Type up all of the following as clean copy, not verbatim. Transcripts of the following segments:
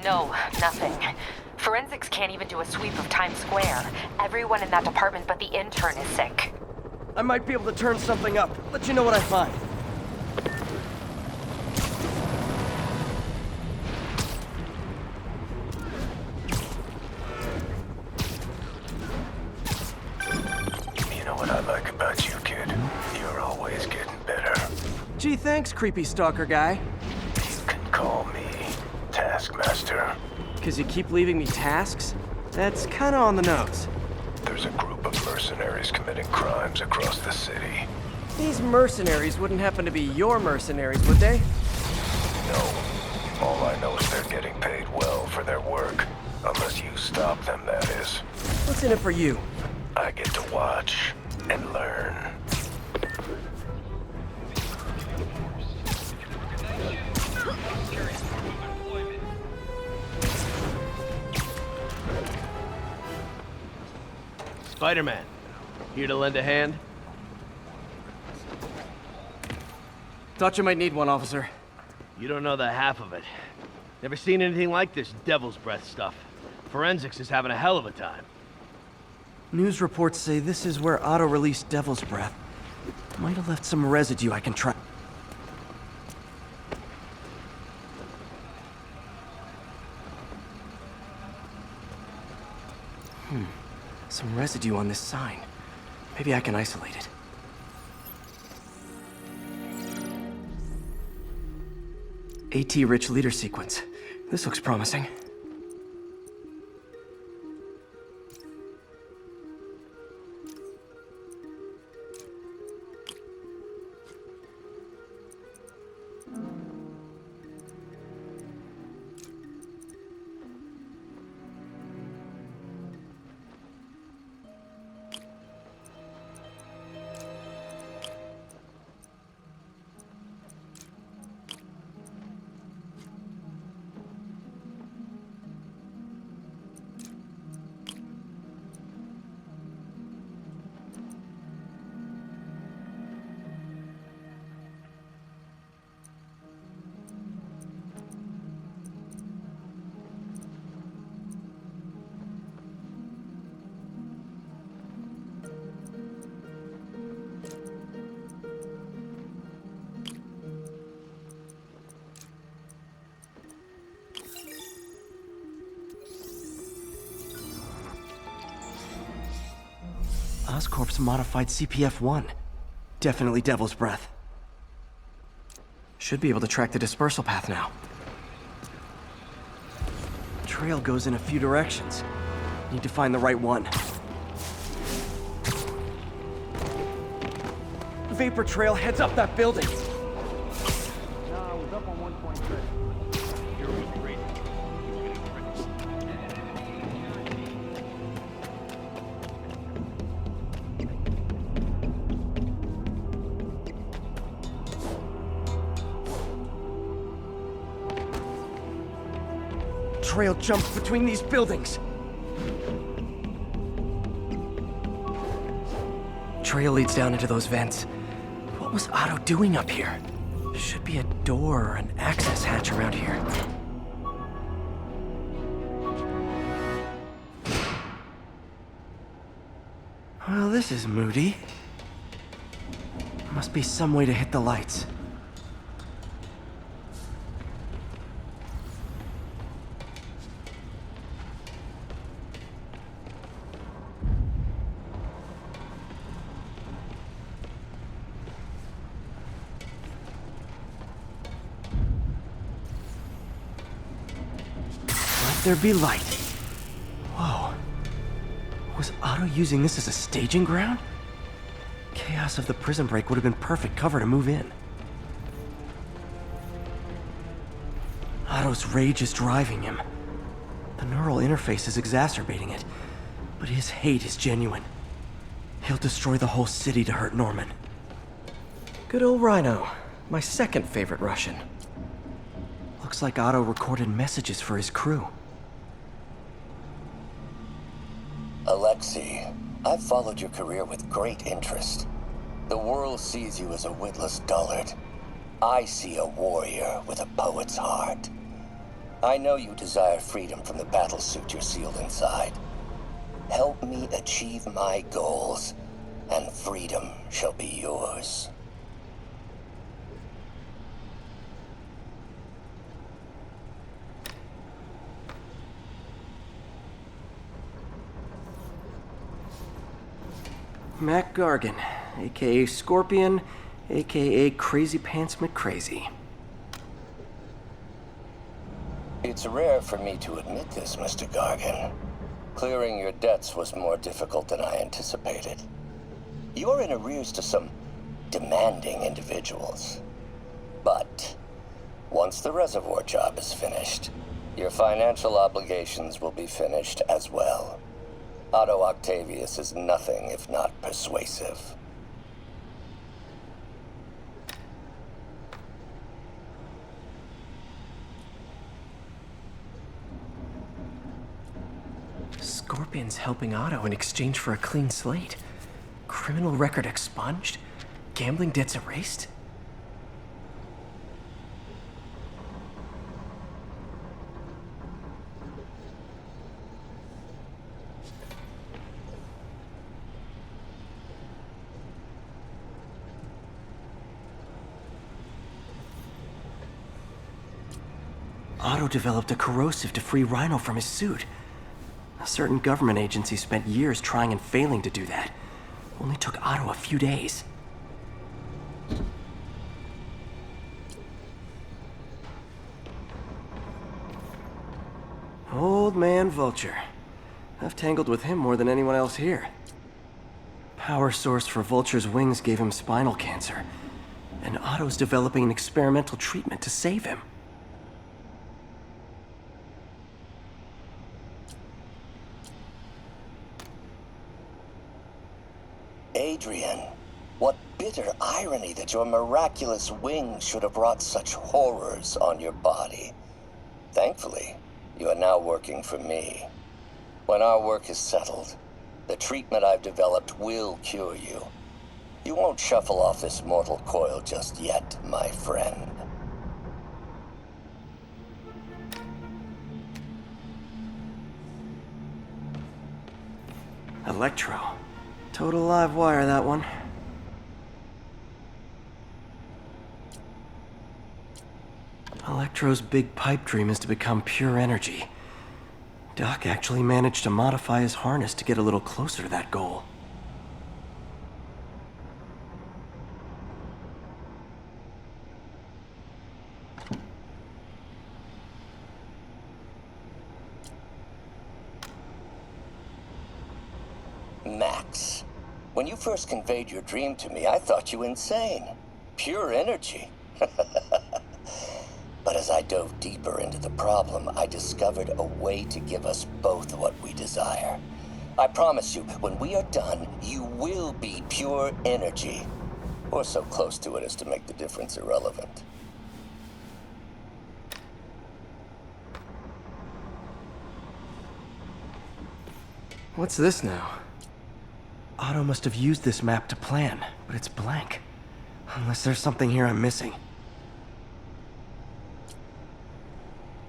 No, nothing. Forensics can't even do a sweep of Times Square. Everyone in that department but the intern is sick. I might be able to turn something up. Let you know what I find. You know what I like about you, kid? You're always getting better. Gee, thanks, creepy stalker guy. You can call me Taskmaster. 'Cause you keep leaving me tasks? That's kinda on the nose. There's a group of mercenaries committing crimes across the city. These mercenaries wouldn't happen to be your mercenaries, would they? No. All I know is they're getting paid well for their work. Unless you stop them, that is. What's in it for you? I get to watch and learn. Spider-Man, here to lend a hand? Thought you might need one, officer. You don't know the half of it. Never seen anything like this devil's breath stuff. Forensics is having a hell of a time. News reports say this is where Otto released Devil's Breath. Might have left some residue I can try. Some residue on this sign. Maybe I can isolate it. AT-rich leader sequence. This looks promising. Oscorp's modified CPF-1. Definitely Devil's Breath. Should be able to track the dispersal path now. Trail goes in a few directions. Need to find the right one. Vapor trail heads up that building. Trail jumps between these buildings. Trail leads down into those vents. What was Otto doing up here? Should be a door or an access hatch around here. Well, this is moody. Must be some way to hit the lights. There be light. Whoa. Was Otto using this as a staging ground? Chaos of the prison break would have been perfect cover to move in. Otto's rage is driving him. The neural interface is exacerbating it, but his hate is genuine. He'll destroy the whole city to hurt Norman. Good old Rhino, my second favorite Russian. Looks like Otto recorded messages for his crew. Alexei, I've followed your career with great interest. The world sees you as a witless dullard. I see a warrior with a poet's heart. I know you desire freedom from the battlesuit you're sealed inside. Help me achieve my goals, and freedom shall be yours. Mac Gargan, aka Scorpion, aka Crazy Pants McCrazy. It's rare for me to admit this, Mr. Gargan. Clearing your debts was more difficult than I anticipated. You're in arrears to some demanding individuals. But once the reservoir job is finished, your financial obligations will be finished as well. Otto Octavius is nothing if not persuasive. Scorpion's helping Otto in exchange for a clean slate. Criminal record expunged? Gambling debts erased? Otto developed a corrosive to free Rhino from his suit. A certain government agency spent years trying and failing to do that. Only took Otto a few days. Old man Vulture. I've tangled with him more than anyone else here. Power source for Vulture's wings gave him spinal cancer, and Otto's developing an experimental treatment to save him. Adrian, what bitter irony that your miraculous wings should have brought such horrors on your body. Thankfully, you are now working for me. When our work is settled, the treatment I've developed will cure you. You won't shuffle off this mortal coil just yet, my friend. Electro. Total live wire, that one. Electro's big pipe dream is to become pure energy. Doc actually managed to modify his harness to get a little closer to that goal. Max, when you first conveyed your dream to me, I thought you insane. Pure energy. But as I dove deeper into the problem, I discovered a way to give us both what we desire. I promise you, when we are done, you will be pure energy. Or so close to it as to make the difference irrelevant. What's this now? Otto must have used this map to plan, but it's blank. Unless there's something here I'm missing.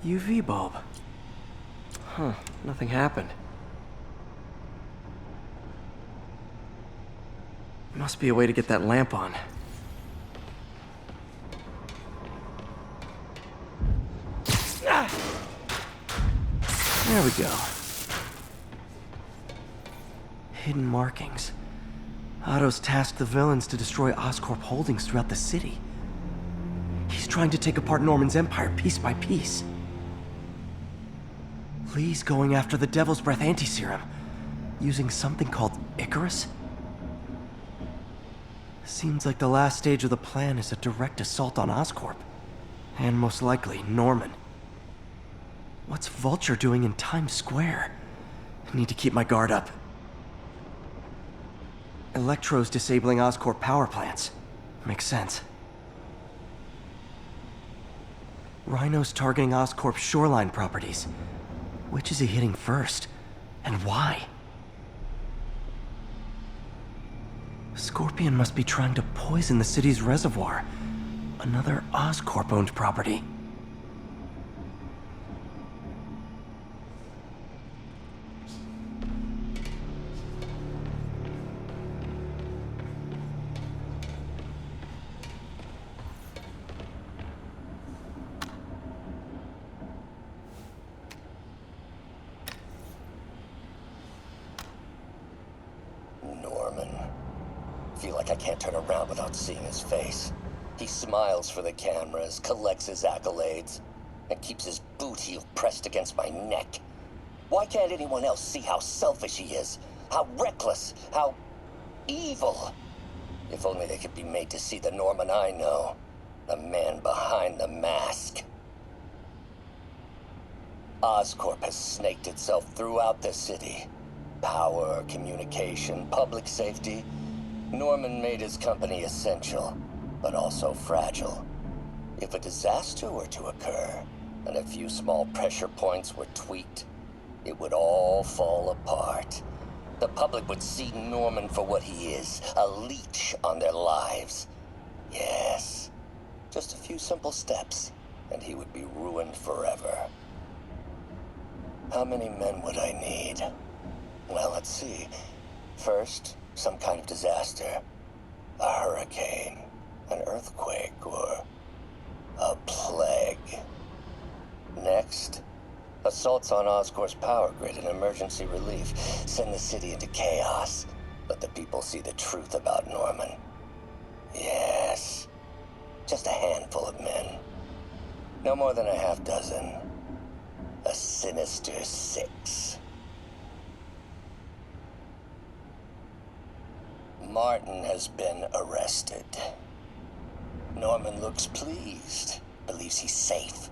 UV bulb. Huh, nothing happened. Must be a way to get that lamp on. Ah! There we go. Hidden markings. Otto's tasked the villains to destroy Oscorp holdings throughout the city. He's trying to take apart Norman's empire piece by piece. Lee's going after the Devil's Breath anti-serum, using something called Icarus? Seems like the last stage of the plan is a direct assault on Oscorp. And most likely, Norman. What's Vulture doing in Times Square? I need to keep my guard up. Electro's disabling Oscorp power plants. Makes sense. Rhino's targeting Oscorp's shoreline properties. Which is he hitting first? And why? Scorpion must be trying to poison the city's reservoir. Another Oscorp-owned property. can't turn around without seeing his face. He smiles for the cameras, collects his accolades, and keeps his boot heel pressed against my neck. Why can't anyone else see how selfish he is? How reckless? How evil? If only they could be made to see the Norman I know. The man behind the mask. Oscorp has snaked itself throughout the city. Power, communication, public safety. Norman made his company essential, but also fragile. If a disaster were to occur, and a few small pressure points were tweaked, it would all fall apart. The public would see Norman for what he is, a leech on their lives. Yes, just a few simple steps, and he would be ruined forever. How many men would I need? Well, let's see. First, some kind of disaster. A hurricane, an earthquake, or a plague. Next, assaults on Oscorp's power grid and emergency relief. Send the city into chaos. Let the people see the truth about Norman. Yes, just a handful of men. No more than a half dozen. A sinister 6. Martin has been arrested. Norman looks pleased, believes he's safe.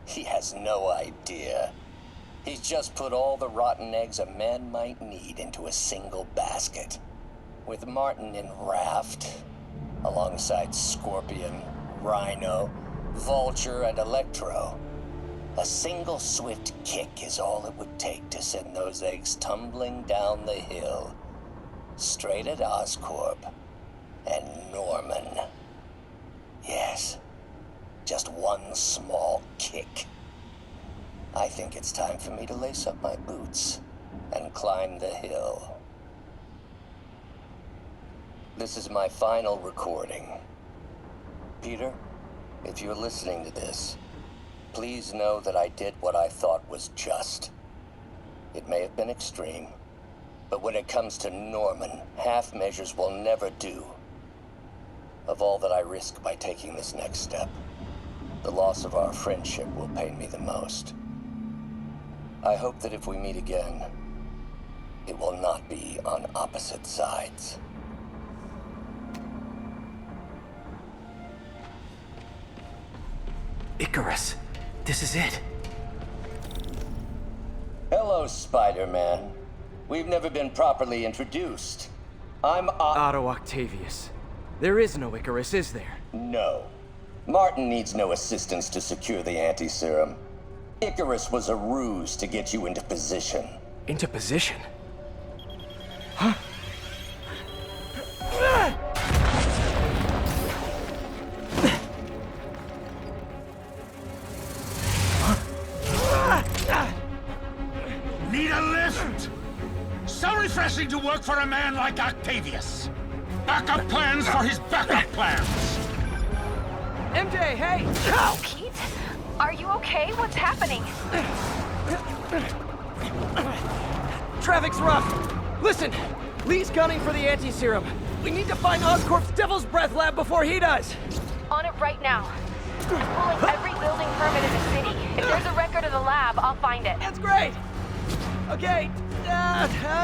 He has no idea. He's just put all the rotten eggs a man might need into a single basket. With Martin in raft, alongside Scorpion, Rhino, Vulture, and Electro, a single swift kick is all it would take to send those eggs tumbling down the hill, straight at Oscorp and Norman. Yes, just one small kick. I think it's time for me to lace up my boots and climb the hill. This is my final recording. Peter, if you're listening to this, please know that I did what I thought was just. It may have been extreme, but when it comes to Norman, half measures will never do. Of all that I risk by taking this next step, the loss of our friendship will pain me the most. I hope that if we meet again, it will not be on opposite sides. Icarus, this is it. Hello, Spider-Man. We've never been properly introduced. I'm Otto Octavius. There is no Icarus, is there? No. Martin needs no assistance to secure the anti-serum. Icarus was a ruse to get you into position. Into position? Huh? Need a lift? So refreshing to work for a man like Octavius. Backup plans for his backup plans. MJ, hey! Pete? Are you okay? What's happening? Traffic's rough. Listen, Lee's gunning for the anti-serum. We need to find Oscorp's Devil's Breath lab before he does. On it right now. Pulling every building permit in the city. If there's a record of the lab, I'll find it. That's great. Okay,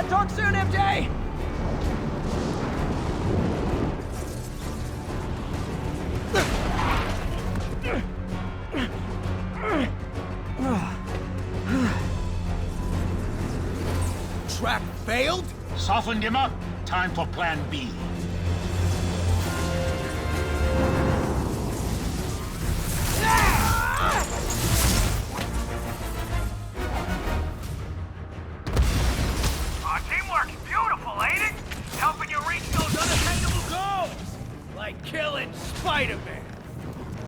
talk soon, MJ. Trap failed? Softened him up. Time for plan B.